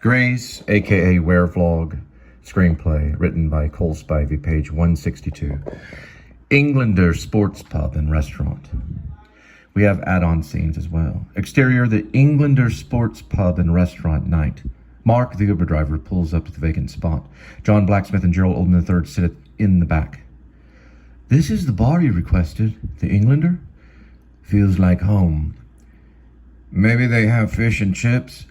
Grace, aka Werevlog, screenplay, written by Cole Spivey, page 162. Englander sports pub and restaurant. We have add-on scenes as well. Exterior, the Englander sports pub and restaurant night. Mark, the Uber driver, pulls up to the vacant spot. John Blacksmith and Gerald Oldham III sit in the back. This is the bar you requested, the Englander? Feels like home. Maybe they have fish and chips?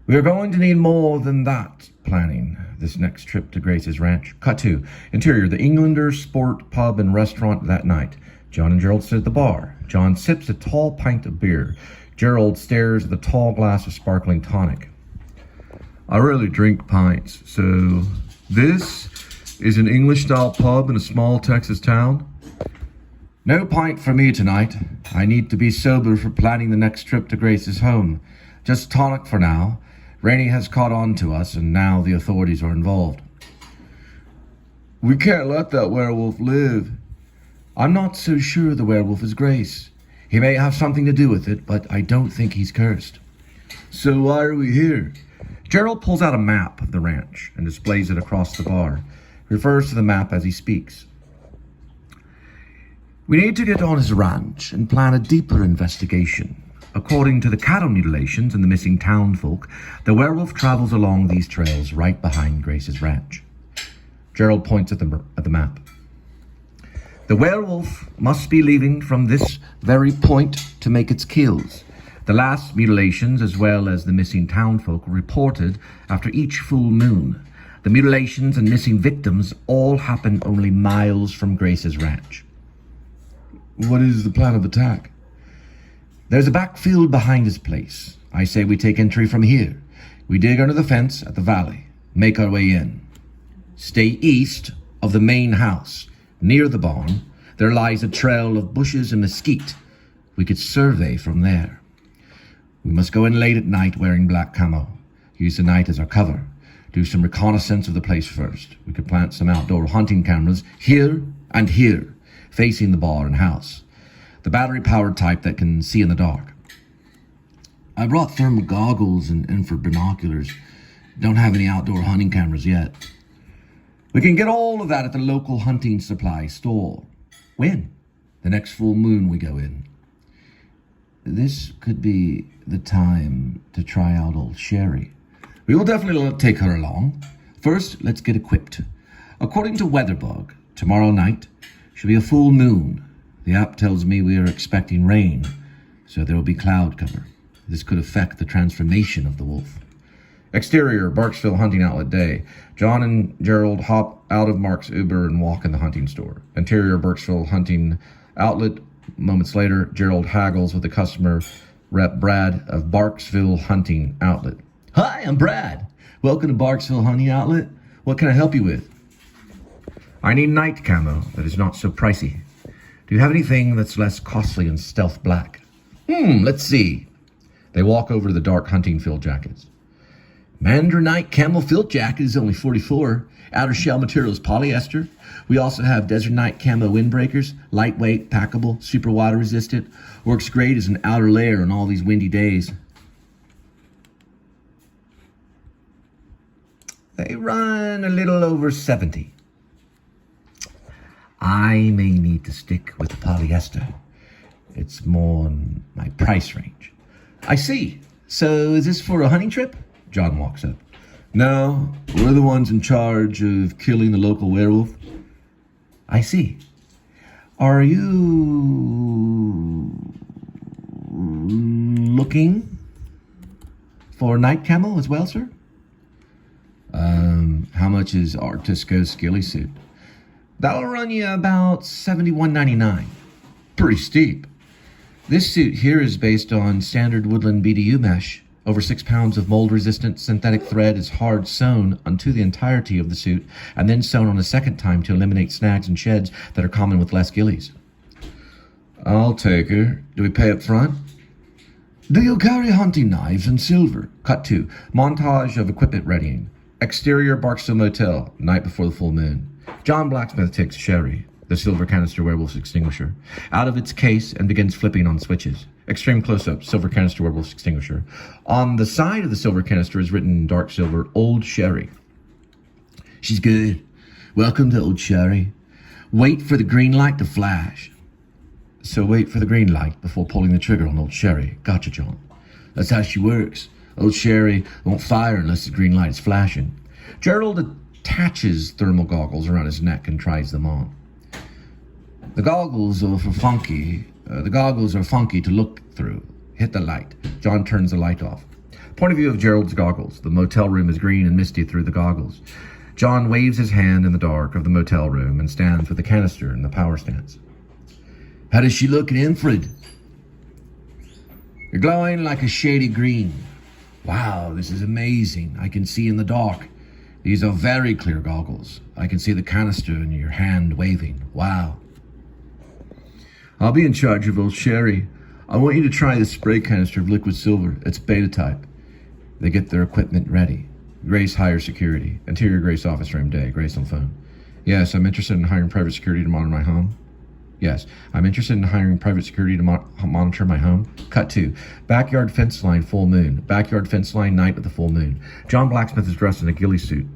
We are going to need more than that planning this next trip to Grace's ranch. Cut to interior, the Englander sport pub and restaurant that night. John and Gerald sit at the bar. John sips a tall pint of beer. Gerald stares at the tall glass of sparkling tonic. I rarely drink pints, so this is an English-style pub in a small Texas town? No pint for me tonight. I need to be sober for planning the next trip to Grace's home. Just tonic for now. Rainey has caught on to us, and now the authorities are involved. We can't let that werewolf live. I'm not so sure the werewolf is Grace. He may have something to do with it, but I don't think he's cursed. So why are we here? Gerald pulls out a map of the ranch and displays it across the bar. He refers to the map as he speaks. We need to get on his ranch and plan a deeper investigation. According to the cattle mutilations and the missing townfolk, the werewolf travels along these trails right behind Grace's ranch. Gerald points at the map. The werewolf must be leaving from this very point to make its kills. The last mutilations, as well as the missing townfolk, were reported after each full moon. The mutilations and missing victims all happened only miles from Grace's ranch. What is the plan of attack? There's a backfield behind his place. I say we take entry from here. We dig under the fence at the valley, make our way in. Stay east of the main house. Near the barn, there lies a trail of bushes and mesquite. We could survey from there. We must go in late at night wearing black camo. Use the night as our cover. Do some reconnaissance of the place first. We could plant some outdoor hunting cameras here and here, facing the bar and house. The battery-powered type that can see in the dark. I brought thermal goggles and infrared binoculars. Don't have any outdoor hunting cameras yet. We can get all of that at the local hunting supply store. When? The next full moon we go in. This could be the time to try out old Sherry. We will definitely take her along. First, let's get equipped. According to Weatherbug, tomorrow night should be a full moon. The app tells me we are expecting rain, so there will be cloud cover. This could affect the transformation of the wolf. Exterior, Barksville Hunting Outlet day. John and Gerald hop out of Mark's Uber and walk in the hunting store. Interior, Barksville Hunting Outlet. Moments later, Gerald haggles with the customer rep Brad of Barksville Hunting Outlet. Hi, I'm Brad. Welcome to Barksville Hunting Outlet. What can I help you with? I need night camo that is not so pricey. Do you have anything that's less costly and stealth black? Let's see. They walk over to the dark hunting field jackets. Mandarin Night camel field jacket is only $44. Outer shell material is polyester. We also have Desert Night camo windbreakers, lightweight, packable, super water resistant. Works great as an outer layer on all these windy days. They run a little over $70. I may need to stick with the polyester. It's more in my price range. I see. So is this for a hunting trip? John walks up. No, we're the ones in charge of killing the local werewolf. I see. Are you looking for night camo as well, sir? How much is Artisco's skilly suit? That'll run you about $71.99. Pretty steep. This suit here is based on standard woodland BDU mesh. Over 6 pounds of mold-resistant synthetic thread is hard sewn onto the entirety of the suit and then sewn on a second time to eliminate snags and sheds that are common with less ghillies. I'll take her. Do we pay up front? Do you carry hunting knives and silver? Cut to montage of equipment readying. Exterior Barksville Motel, night before the full moon. John Blacksmith takes Sherry, the silver canister werewolf's extinguisher, out of its case and begins flipping on switches. Extreme close-up, silver canister, werewolf extinguisher. On the side of the silver canister is written in dark silver, Old Sherry. She's good. Welcome to Old Sherry. Wait for the green light to flash. So wait for the green light before pulling the trigger on Old Sherry. Gotcha, John. That's how she works. Old Sherry won't fire unless the green light is flashing. Gerald attaches thermal goggles around his neck and tries them on. The goggles are funky to look through. Hit the light. John turns the light off. Point of view of Gerald's goggles. The motel room is green and misty through the goggles. John waves his hand in the dark of the motel room and stands with the canister and the power stance. How does she look, infrared? You're glowing like a shady green. Wow, this is amazing. I can see in the dark. These are very clear goggles. I can see the canister in your hand waving. Wow. I'll be in charge of Old Sherry. I want you to try the spray canister of liquid silver. It's beta type. They get their equipment ready. Grace higher security. Interior Grace office room day. Grace on phone. Yes, I'm interested in hiring private security to monitor my home. Yes, I'm interested in hiring private security to monitor my home. Cut 2. Backyard fence line, full moon. Backyard fence line, night with the full moon. John Blacksmith is dressed in a ghillie suit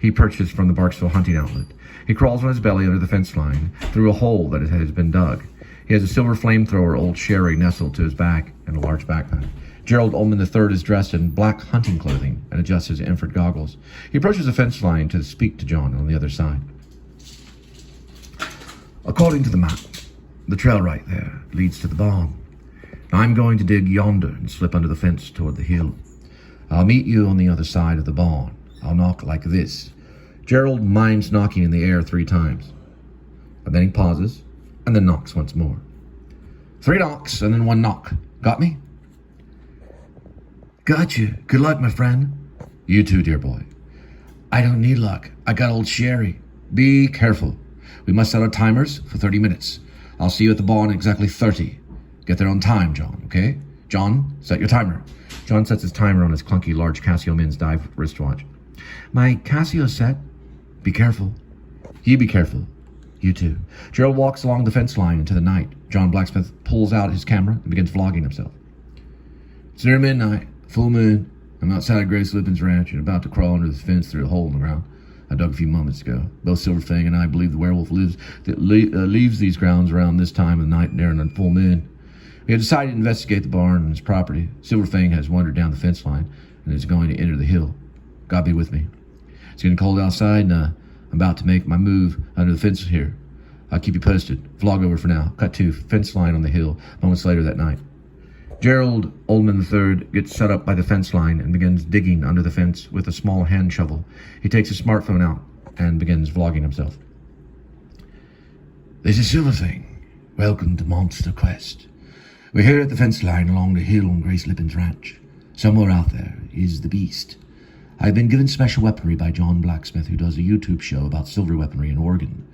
he purchased from the Barksville hunting outlet. He crawls on his belly under the fence line through a hole that has been dug. He has a silver flamethrower, Old Sherry, nestled to his back and a large backpack. Gerald Ullman III is dressed in black hunting clothing and adjusts his infrared goggles. He approaches the fence line to speak to John on the other side. According to the map, the trail right there leads to the barn. I'm going to dig yonder and slip under the fence toward the hill. I'll meet you on the other side of the barn. I'll knock like this. Gerald mimes knocking in the air 3 times. And then he pauses and then knocks once more. 3 knocks and then 1 knock. Got me? Gotcha. Good luck, my friend. You too, dear boy. I don't need luck. I got Old Sherry. Be careful. We must set our timers for 30 minutes. I'll see you at the barn in exactly 30. Get there on time, John, okay? John, set your timer. John sets his timer on his clunky, large Casio Men's dive wristwatch. My Casio set. Be careful. You be careful. You too. Gerald walks along the fence line into the night. John Blacksmith pulls out his camera and begins vlogging himself. It's near midnight. Full moon. I'm outside Grace Lipin's ranch and about to crawl under the fence through a hole in the ground I dug a few moments ago. Both Silverfang and I believe the werewolf leaves these grounds around this time of the night during a full moon. We have decided to investigate the barn and its property. Silverfang has wandered down the fence line and is going to enter the hill. God be with me. It's getting cold outside and I'm about to make my move under the fence here. I'll keep you posted. Vlog over for now. Cut 2. Fence line on the hill. Moments later that night. Gerald Ullman III gets set up by the fence line and begins digging under the fence with a small hand shovel. He takes his smartphone out and begins vlogging himself. This is Silverfang. Welcome to Monster Quest. We're here at the fence line along the hill on Grace Lipin's ranch. Somewhere out there is the beast. I've been given special weaponry by John Blacksmith, who does a YouTube show about silver weaponry in Oregon.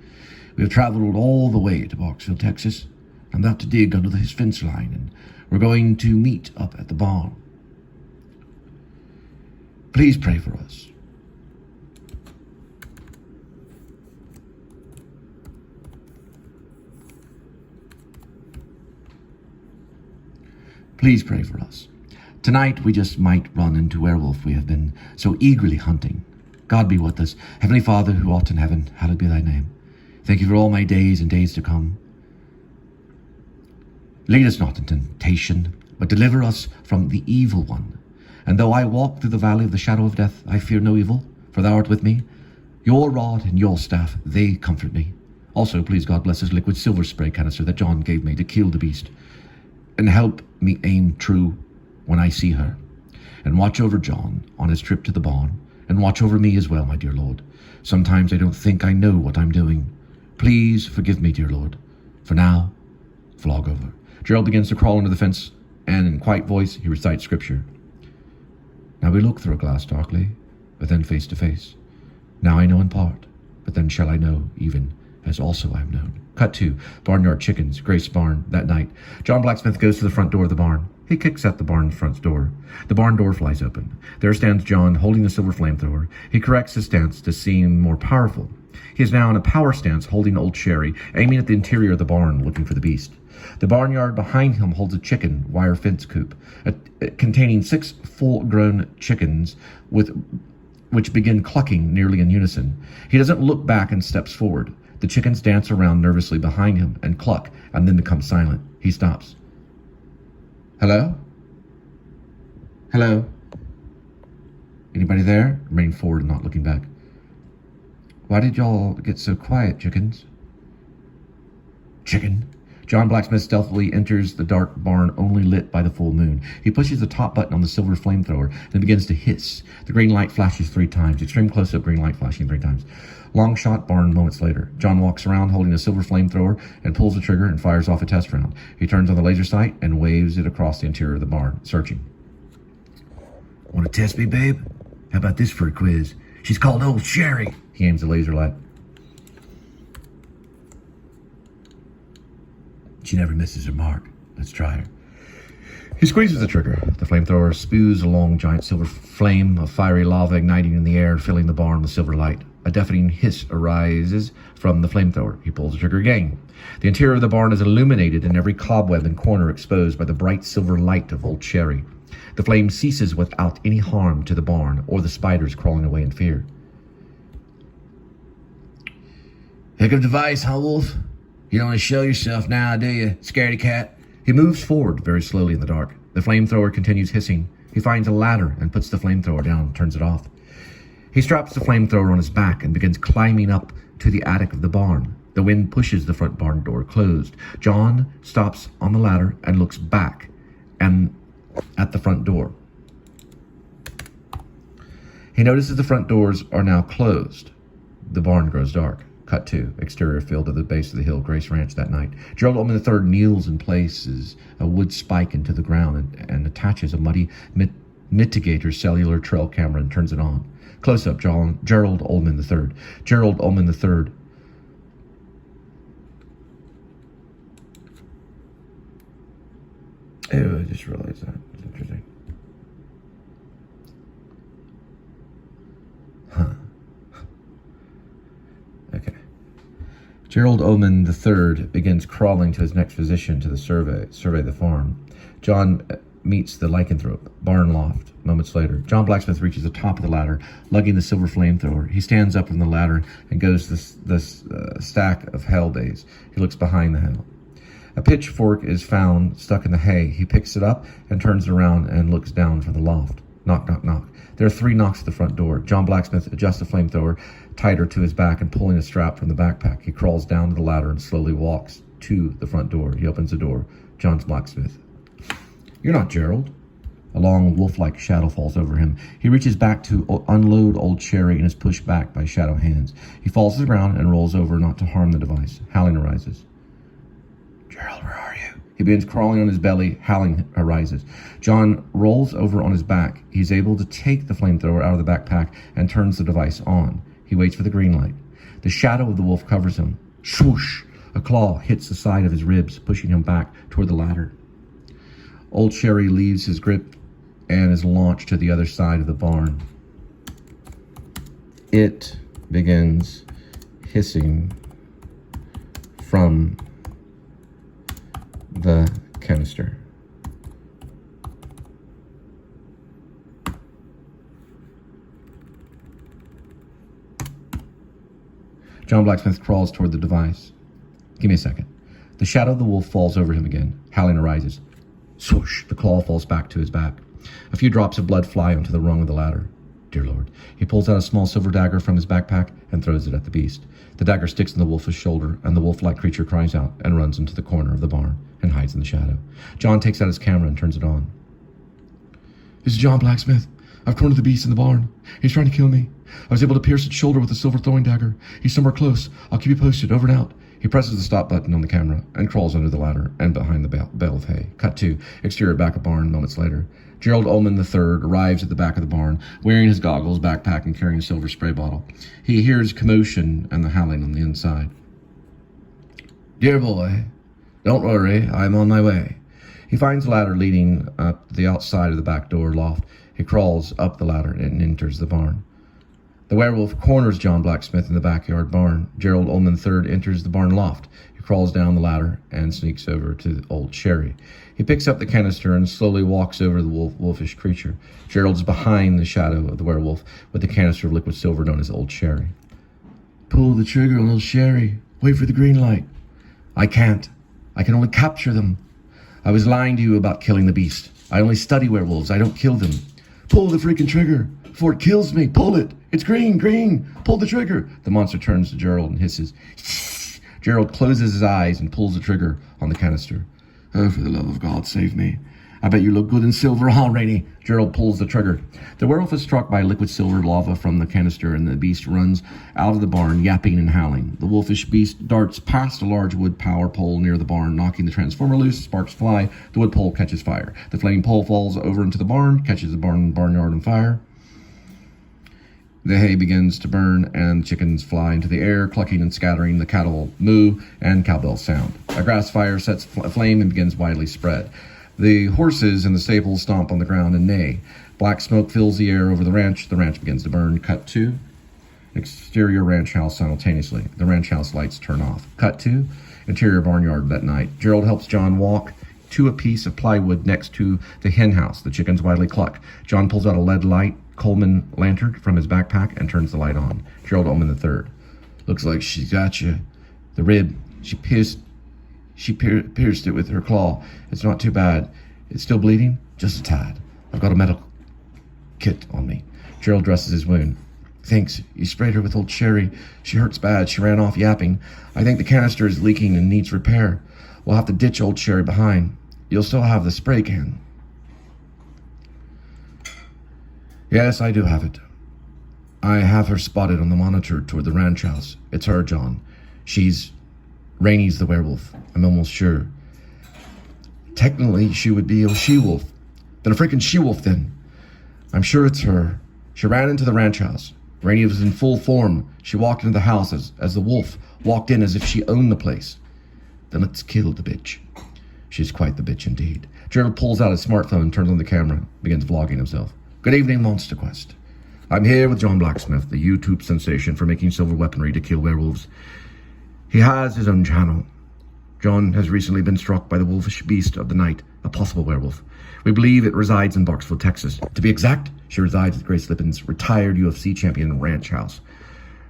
We have traveled all the way to Barksville, Texas. I'm about to dig under his fence line, and we're going to meet up at the barn. Please pray for us. Please pray for us. Tonight we just might run into werewolf we have been so eagerly hunting. God be with us. Heavenly Father, who art in heaven, hallowed be thy name. Thank you for all my days and days to come. Lead us not into temptation, but deliver us from the evil one. And though I walk through the valley of the shadow of death, I fear no evil, for thou art with me. Your rod and your staff, they comfort me. Also, please God bless this liquid silver spray canister that John gave me to kill the beast. And help me aim true when I see her. And watch over John on his trip to the barn. And watch over me as well, my dear Lord. Sometimes I don't think I know what I'm doing. Please forgive me, dear Lord. For now, vlog over. Gerald begins to crawl under the fence, and in quiet voice, he recites scripture. Now we look through a glass darkly, but then face to face. Now I know in part, but then shall I know, even as also I am known. Cut 2. Barnyard chickens, Grace barn, that night. John Blacksmith goes to the front door of the barn. He kicks at the barn's front door. The barn door flies open. There stands John, holding the silver flamethrower. He corrects his stance to seem more powerful. He is now in a power stance, holding Old Sherry, aiming at the interior of the barn, looking for the beast. The barnyard behind him holds a chicken wire fence coop, containing 6 full-grown chickens which begin clucking nearly in unison. He doesn't look back and steps forward. The chickens dance around nervously behind him and cluck, and then become silent. He stops. Hello? Hello? Anybody there? Remaining forward and not looking back. Why did y'all get so quiet, chickens? Chicken? John Blacksmith stealthily enters the dark barn only lit by the full moon. He pushes the top button on the silver flamethrower, then begins to hiss. The green light flashes 3 times. Extreme close-up green light flashing 3 times. Long shot barn moments later. John walks around holding a silver flamethrower and pulls the trigger and fires off a test round. He turns on the laser sight and waves it across the interior of the barn, searching. Want to test me, babe? How about this for a quiz? She's called Old Sherry. He aims the laser light. She never misses her mark. Let's try her. He squeezes the trigger. The flamethrower spews a long, giant silver flame of fiery lava igniting in the air, filling the barn with silver light. A deafening hiss arises from the flamethrower. He pulls the trigger again. The interior of the barn is illuminated and every cobweb and corner exposed by the bright silver light of Old Sherry. The flame ceases without any harm to the barn or the spiders crawling away in fear. Heck of a device, huh, Wolf? You don't want to show yourself now, do you, scaredy cat? He moves forward very slowly in the dark. The flamethrower continues hissing. He finds a ladder and puts the flamethrower down and turns it off. He straps the flamethrower on his back and begins climbing up to the attic of the barn. The wind pushes the front barn door closed. John stops on the ladder and looks back and at the front door. He notices the front doors are now closed. The barn grows dark. Cut to exterior field at the base of the hill, Grace Ranch that night. Gerald Ullman III kneels and places a wood spike into the ground and attaches a muddy mitigator cellular trail camera and turns it on. Close up, Gerald Ullman III. Gerald Ullman III. Oh, I just realized that. It's interesting. Huh. Okay. Gerald Ullman III begins crawling to his next position to survey the farm. John meets the lycanthrope, barn loft. Moments later, John Blacksmith reaches the top of the ladder, lugging the silver flamethrower. He stands up from the ladder and goes to this stack of hay bales. He looks behind the hay. A pitchfork is found stuck in the hay. He picks it up and turns around and looks down from the loft. Knock, knock, knock. There are 3 knocks at the front door. John Blacksmith adjusts the flamethrower tighter to his back and pulling a strap from the backpack. He crawls down to the ladder and slowly walks to the front door. He opens the door. John's Blacksmith. You're not Gerald. A long wolf-like shadow falls over him. He reaches back to unload Old Sherry and is pushed back by shadow hands. He falls to the ground and rolls over not to harm the device. Howling arises. Gerald, where are you? He begins crawling on his belly. Howling arises. John rolls over on his back. He's able to take the flamethrower out of the backpack and turns the device on. He waits for the green light. The shadow of the wolf covers him. Swoosh! A claw hits the side of his ribs, pushing him back toward the ladder. Old Sherry leaves his grip and is launched to the other side of the barn. It begins hissing from the canister. John Blacksmith crawls toward the device. Give me a second. The shadow of the wolf falls over him again. Howling arises. Swoosh! The claw falls back to his back. A few drops of blood fly onto the rung of the ladder. Dear Lord. He pulls out a small silver dagger from his backpack and throws it at the beast. The dagger sticks in the wolf's shoulder, and the wolf-like creature cries out and runs into the corner of the barn and hides in the shadow. John takes out his camera and turns it on. This is John Blacksmith. I've cornered the beast in the barn. He's trying to kill me. I was able to pierce its shoulder with a silver throwing dagger. He's somewhere close. I'll keep you posted. Over and out. He presses the stop button on the camera and crawls under the ladder and behind the bale of hay. Cut to exterior back of barn moments later. Gerald Ullman III arrives at the back of the barn, wearing his goggles, backpack, and carrying a silver spray bottle. He hears commotion and the howling on the inside. Dear boy, don't worry, I'm on my way. He finds a ladder leading up the outside of the back door loft. He crawls up the ladder and enters the barn. The werewolf corners John Blacksmith in the backyard barn. Gerald Ullman III enters the barn loft. He crawls down the ladder and sneaks over to Old Sherry. He picks up the canister and slowly walks over the wolfish creature. Gerald is behind the shadow of the werewolf with the canister of liquid silver known as Old Sherry. Pull the trigger on Old Sherry. Wait for the green light. I can't. I can only capture them. I was lying to you about killing the beast. I only study werewolves. I don't kill them. Pull the freaking trigger before it kills me. Pull it. It's green, green. Pull the trigger. The monster turns to Gerald and hisses. Gerald closes his eyes and pulls the trigger on the canister. Oh, for the love of God, save me. I bet you look good in silver, huh, Rainey? Gerald pulls the trigger. The werewolf is struck by liquid silver lava from the canister, and the beast runs out of the barn, yapping and howling. The wolfish beast darts past a large wood power pole near the barn, knocking the transformer loose. Sparks fly. The wood pole catches fire. The flaming pole falls over into the barn, catches the barnyard on fire. The hay begins to burn, and chickens fly into the air, clucking and scattering. The cattle moo, and cowbells sound. A grass fire sets aflame and begins widely spread. The horses in the stables stomp on the ground and neigh. Black smoke fills the air over the ranch. The ranch begins to burn. Cut to exterior ranch house simultaneously. The ranch house lights turn off. Cut to interior barnyard that night. Gerald helps John walk to a piece of plywood next to the hen house. The chickens widely cluck. John pulls out a lead light Coleman lantern from his backpack and turns the light on. Gerald Ullman III. Looks like she's got you. The rib. She pierced it with her claw. It's not too bad. It's still bleeding? Just a tad. I've got a medical kit on me. Gerald dresses his wound. Thanks. You sprayed her with Old Sherry. She hurts bad. She ran off yapping. I think the canister is leaking and needs repair. We'll have to ditch Old Sherry behind. You'll still have the spray can. Yes, I do have it. I have her spotted on the monitor toward the ranch house. It's her, John. Rainey's the werewolf. I'm almost sure. Technically, she would be a she-wolf. Then a freaking she-wolf, then. I'm sure it's her. She ran into the ranch house. Rainey was in full form. She walked into the house as the wolf walked in as if she owned the place. Then let's kill the bitch. She's quite the bitch indeed. Gerald pulls out his smartphone, turns on the camera, begins vlogging himself. Good evening, Monster Quest. I'm here with John Blacksmith, the YouTube sensation for making silver weaponry to kill werewolves. He has his own channel. John has recently been struck by the wolfish beast of the night, a possible werewolf. We believe it resides in Barksville, Texas. To be exact, she resides at Grace Lipin's retired UFC champion ranch house.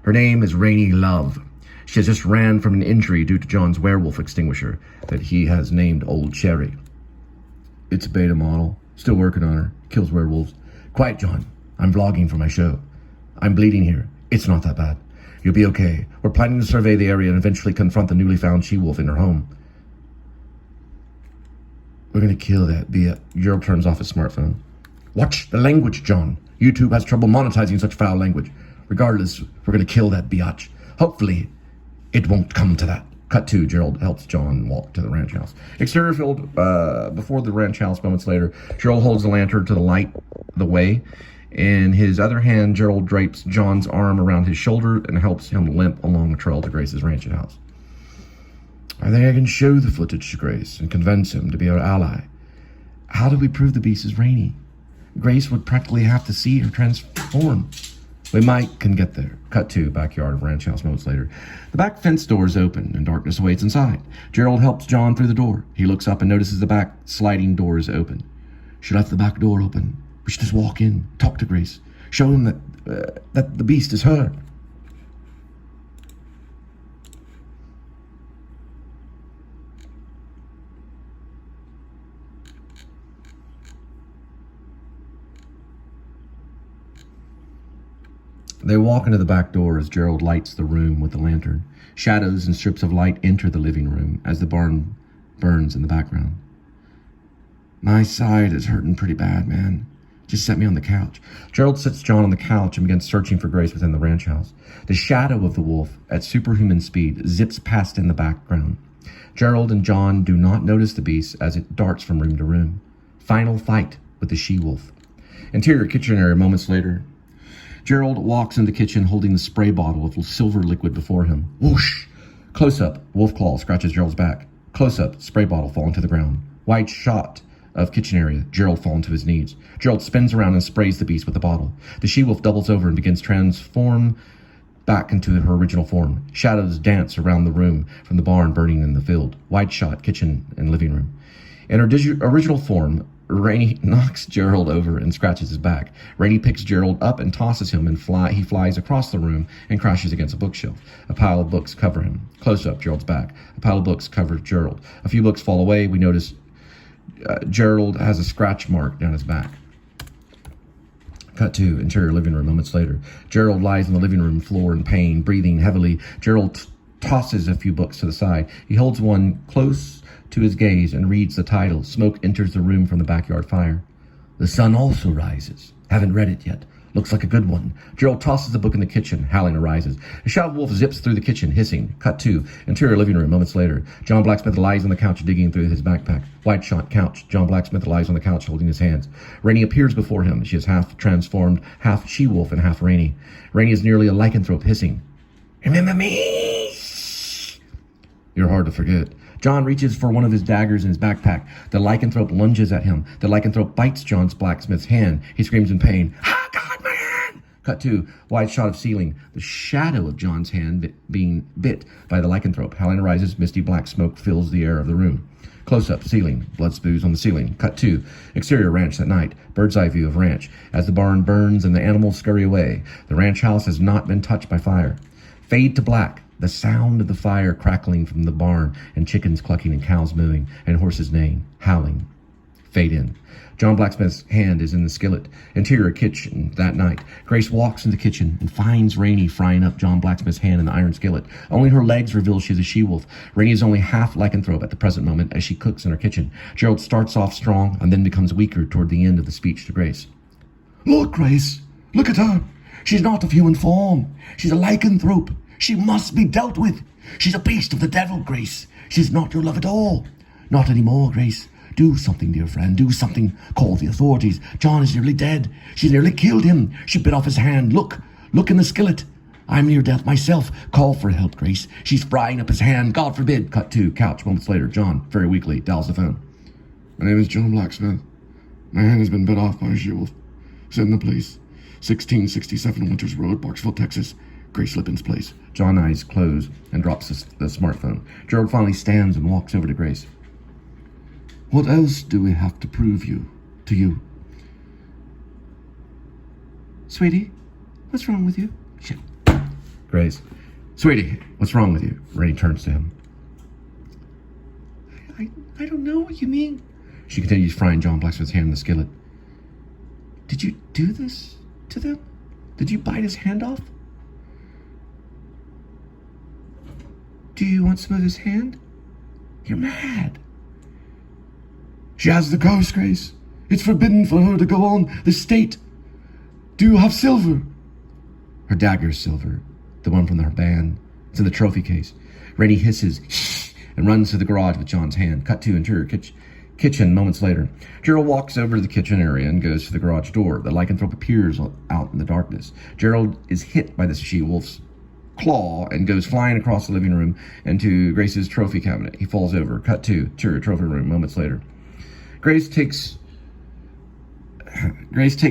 Her name is Rainey Love. She has just ran from an injury due to John's werewolf extinguisher that he has named Old Cherry. It's a beta model. Still working on her. Kills werewolves. Quiet, John. I'm vlogging for my show. I'm bleeding here. It's not that bad. You'll be okay. We're planning to survey the area and eventually confront the newly found she-wolf in her home. We're gonna kill that bitch. Gerald turns off his smartphone. Watch the language, John. YouTube has trouble monetizing such foul language. Regardless, we're gonna kill that biatch. Hopefully, it won't come to that. Cut to, Gerald helps John walk to the ranch house. Exterior field before the ranch house moments later. Gerald holds the lantern to the light the way. In his other hand, Gerald drapes John's arm around his shoulder and helps him limp along the trail to Grace's ranch house. I think I can show the footage to Grace and convince him to be our ally. How do we prove the beast is Rainey? Grace would practically have to see her transform. We can get there. Cut to backyard of ranch house moments later. The back fence door is open and darkness awaits inside. Gerald helps John through the door. He looks up and notices the back sliding door is open. She left the back door open. We should just walk in, talk to Grace, show him that the beast is her. They walk into the back door as Gerald lights the room with the lantern. Shadows and strips of light enter the living room as the barn burns in the background. My side is hurting pretty bad, man. Just set me on the couch. Gerald sits John on the couch and begins searching for Grace within the ranch house. The shadow of the wolf, at superhuman speed, zips past in the background. Gerald and John do not notice the beast as it darts from room to room. Final fight with the she-wolf. Interior kitchen area moments later. Gerald walks in the kitchen holding the spray bottle of silver liquid before him. Whoosh! Close-up, wolf claw scratches Gerald's back. Close-up, spray bottle falling to the ground. Wide shot of kitchen area. Gerald falls to his knees. Gerald spins around and sprays the beast with the bottle. The she-wolf doubles over and begins to transform back into her original form. Shadows dance around the room from the barn burning in the field. Wide shot, kitchen and living room. In her original form, Rainey knocks Gerald over and scratches his back. Rainey picks Gerald up and tosses him, and he flies across the room and crashes against a bookshelf. A pile of books cover him. Close up, Gerald's back. A pile of books covers Gerald. A few books fall away. We notice Gerald has a scratch mark down his back. Cut to interior living room moments later. Gerald lies on the living room floor in pain, breathing heavily. Gerald tosses a few books to the side. He holds one close to his gaze and reads the title. Smoke enters the room from the backyard fire. The sun also rises. Haven't read it yet. Looks like a good one. Gerald tosses the book in the kitchen. Howling arises. A shadow wolf zips through the kitchen, hissing. Cut to interior living room moments later. John Blacksmith lies on the couch, digging through his backpack. Wide shot couch. John Blacksmith lies on the couch, holding his hands. Rainey appears before him. She is half transformed, half she-wolf and half Rainey. Rainey is nearly a lycanthrope, hissing. Remember me? You're hard to forget. John reaches for one of his daggers in his backpack. The lycanthrope lunges at him. The lycanthrope bites John Blacksmith's hand. He screams in pain. Ah, God, my hand! Cut to wide shot of ceiling. The shadow of John's hand being bit by the lycanthrope. Howling arises. Misty black smoke fills the air of the room. Close up, ceiling. Blood spews on the ceiling. Cut to exterior ranch at night. Bird's eye view of ranch. As the barn burns and the animals scurry away. The ranch house has not been touched by fire. Fade to black. The sound of the fire crackling from the barn, and chickens clucking and cows mooing and horses neighing, howling. Fade in. John Blacksmith's hand is in the skillet. Interior kitchen that night. Grace walks in the kitchen and finds Rainey frying up John Blacksmith's hand in the iron skillet. Only her legs reveal she is a she-wolf. Rainey is only half lycanthrope at the present moment as she cooks in her kitchen. Gerald starts off strong and then becomes weaker toward the end of the speech to Grace. Look, Grace. Look at her. She's not of human form. She's a lycanthrope. She must be dealt with. She's a beast of the devil, Grace. She's not your love at all. Not anymore, Grace. Do something, dear friend. Do something. Call the authorities. John is nearly dead. She nearly killed him. She bit off his hand. Look. Look in the skillet. I'm near death myself. Call for help, Grace. She's frying up his hand. God forbid. Cut to couch. Moments later. John, very weakly, dials the phone. My name is John Blacksmith. My hand has been bit off by a she-wolf. Send the police. 1667 Winters Road, Barksville, Texas. Grace Lippin's place. John's eyes close and drops the smartphone. Gerald finally stands and walks over to Grace. What else do we have to prove to you? Sweetie, what's wrong with you? Shit. Grace. Sweetie, what's wrong with you? Rainey turns to him. I don't know what you mean. She continues frying John Blacksmith's hand in the skillet. Did you do this to them? Did you bite his hand off? Do you want some of his hand? You're mad. She has the curse, Grace. It's forbidden for her to go on the state. Do you have silver? Her dagger is silver, the one from her band. It's in the trophy case. Rainey hisses and runs to the garage with John's hand. Cut to interior kitchen moments later. Gerald walks over to the kitchen area and goes to the garage door. The lycanthrope appears out in the darkness. Gerald is hit by the she-wolf's claw and goes flying across the living room into Grace's trophy cabinet. He falls over. Cut to interior trophy room moments later. Grace takes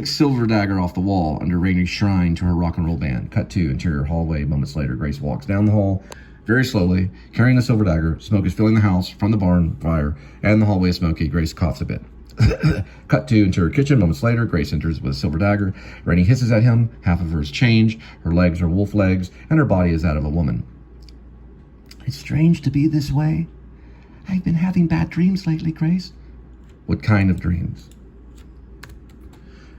silver dagger off the wall under Rainey's shrine to her rock and roll band. Cut to interior hallway moments later. Grace walks down the hall very slowly, carrying the silver dagger. Smoke is filling the house from the barn fire, and the hallway is smoky. Grace coughs a bit. Cut to interior kitchen moments later. Grace enters with a silver dagger. Rainey hisses at him. Half of her is changed. Her legs are wolf legs, and her body is that of a woman. It's strange to be this way. I've been having bad dreams lately, Grace. What kind of dreams?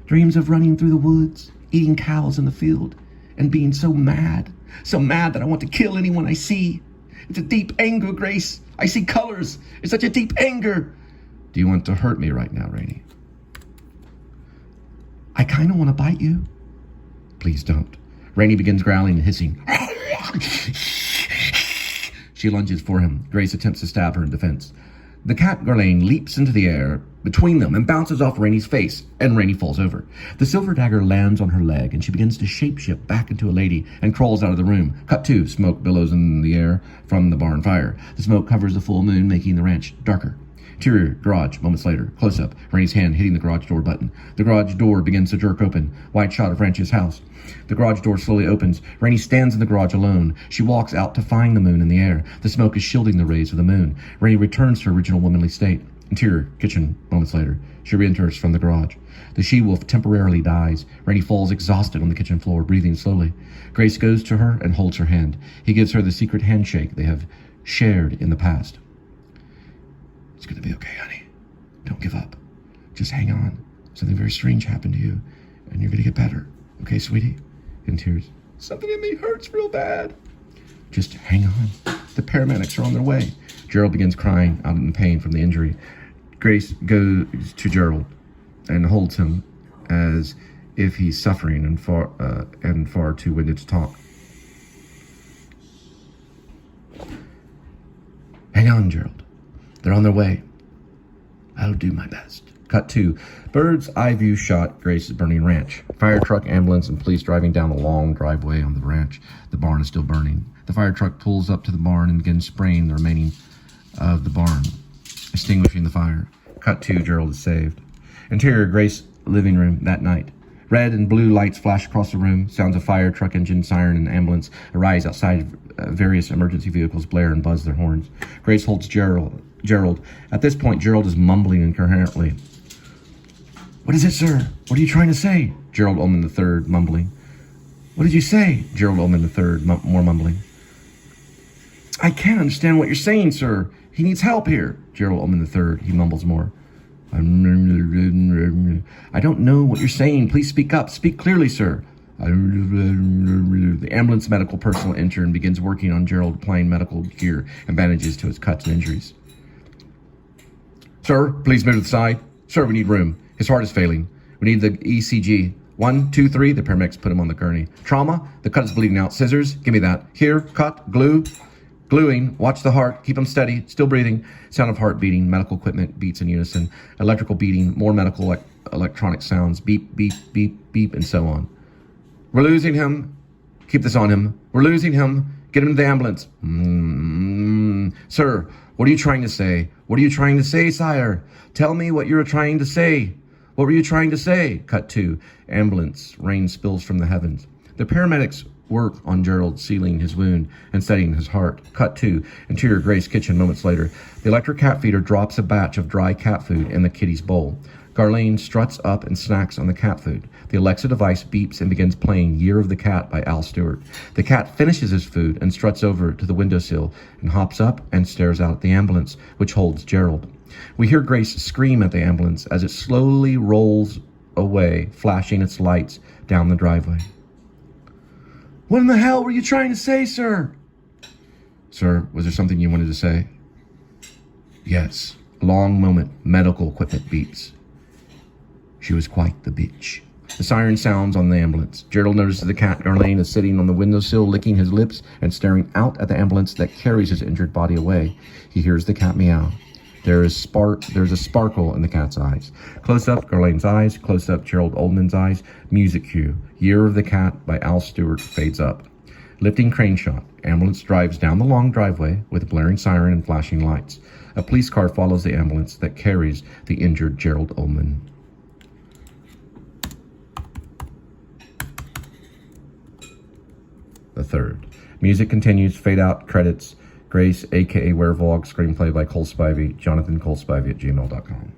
Dreams of running through the woods, eating cows in the field, and being so mad that I want to kill anyone I see. It's a deep anger, Grace. I see colors. It's such a deep anger. Do you want to hurt me right now, Rainey? I kind of want to bite you. Please don't. Rainey begins growling and hissing. She lunges for him. Grace attempts to stab her in defense. The cat Garlane leaps into the air between them and bounces off Rainey's face, and Rainey falls over. The silver dagger lands on her leg, and she begins to shapeshift back into a lady and crawls out of the room. Cut to smoke billows in the air from the barn fire. The smoke covers the full moon, making the ranch darker. Interior, garage, moments later. Close-up, Rainey's hand hitting the garage door button. The garage door begins to jerk open. Wide shot of Ranch's house. The garage door slowly opens. Rainey stands in the garage alone. She walks out to find the moon in the air. The smoke is shielding the rays of the moon. Rainey returns to her original womanly state. Interior, kitchen, moments later. She re-enters from the garage. The she-wolf temporarily dies. Rainey falls exhausted on the kitchen floor, breathing slowly. Grace goes to her and holds her hand. He gives her the secret handshake they have shared in the past. It's going to be okay, honey. Don't give up. Just hang on. Something very strange happened to you, and you're going to get better. Okay, sweetie? In tears. Something in me hurts real bad. Just hang on. The paramedics are on their way. Gerald begins crying out in pain from the injury. Grace goes to Gerald and holds him as if he's suffering and far too winded to talk. Hang on, Gerald. They're on their way. I'll do my best. Cut 2. Bird's eye view shot Grace's burning ranch. Fire truck, ambulance, and police driving down the long driveway on the ranch. The barn is still burning. The fire truck pulls up to the barn and begins spraying the remaining of the barn, extinguishing the fire. Cut 2. Gerald is saved. Interior, Grace living room that night. Red and blue lights flash across the room. Sounds of fire, truck engine, siren, and ambulance arise outside. Various emergency vehicles blare and buzz their horns. Grace holds Gerald. At this point, Gerald is mumbling incoherently. What is it, sir? What are you trying to say? Gerald Ullman III, mumbling. What did you say? Gerald Ullman III, more mumbling. I can't understand what you're saying, sir. He needs help here. Gerald Ullman III, he mumbles more. I don't know what you're saying. Please speak up. Speak clearly, sir. The ambulance medical personnel enter and begins working on Gerald, applying medical gear and bandages to his cuts and injuries. Sir, please move to the side. Sir, we need room. His heart is failing. We need the ECG. 1, 2, 3. The paramedics put him on the gurney. Trauma. The cut is bleeding out. Scissors. Give me that. Here. Cut. Glue. Gluing. Watch the heart. Keep him steady. Still breathing. Sound of heart beating. Medical equipment beats in unison. Electrical beating. More medical electronic sounds. Beep, beep, beep, beep, and so on. We're losing him. Keep this on him. We're losing him. Get him to the ambulance. Sir, what are you trying to say? What are you trying to say, sire? Tell me what you're trying to say. What were you trying to say? Cut 2. Ambulance. Rain spills from the heavens. The paramedics work on Gerald, sealing his wound and steadying his heart. Cut 2. Interior, Grace kitchen moments later. The electric cat feeder drops a batch of dry cat food in the kitty's bowl. Garlene struts up and snacks on the cat food. The Alexa device beeps and begins playing Year of the Cat by Al Stewart. The cat finishes his food and struts over to the windowsill and hops up and stares out at the ambulance, which holds Gerald. We hear Grace scream at the ambulance as it slowly rolls away, flashing its lights down the driveway. What in the hell were you trying to say, sir? Sir, was there something you wanted to say? Yes. A long moment. Medical equipment beeps. She was quite the bitch. The siren sounds on the ambulance. Gerald notices the cat Garlene is sitting on the windowsill, licking his lips and staring out at the ambulance that carries his injured body away. He hears the cat meow. There's a sparkle in the cat's eyes. Close up, Garlene's eyes. Close up, Gerald Ullman's eyes. Music cue. Year of the Cat by Al Stewart fades up. Lifting crane shot. Ambulance drives down the long driveway with a blaring siren and flashing lights. A police car follows the ambulance that carries the injured Gerald Ullman. The third. Music continues. Fade out. Credits. Grace, a.k.a. Werevlog, screenplay by Cole Spivey, JonathanColeSpivey@gmail.com.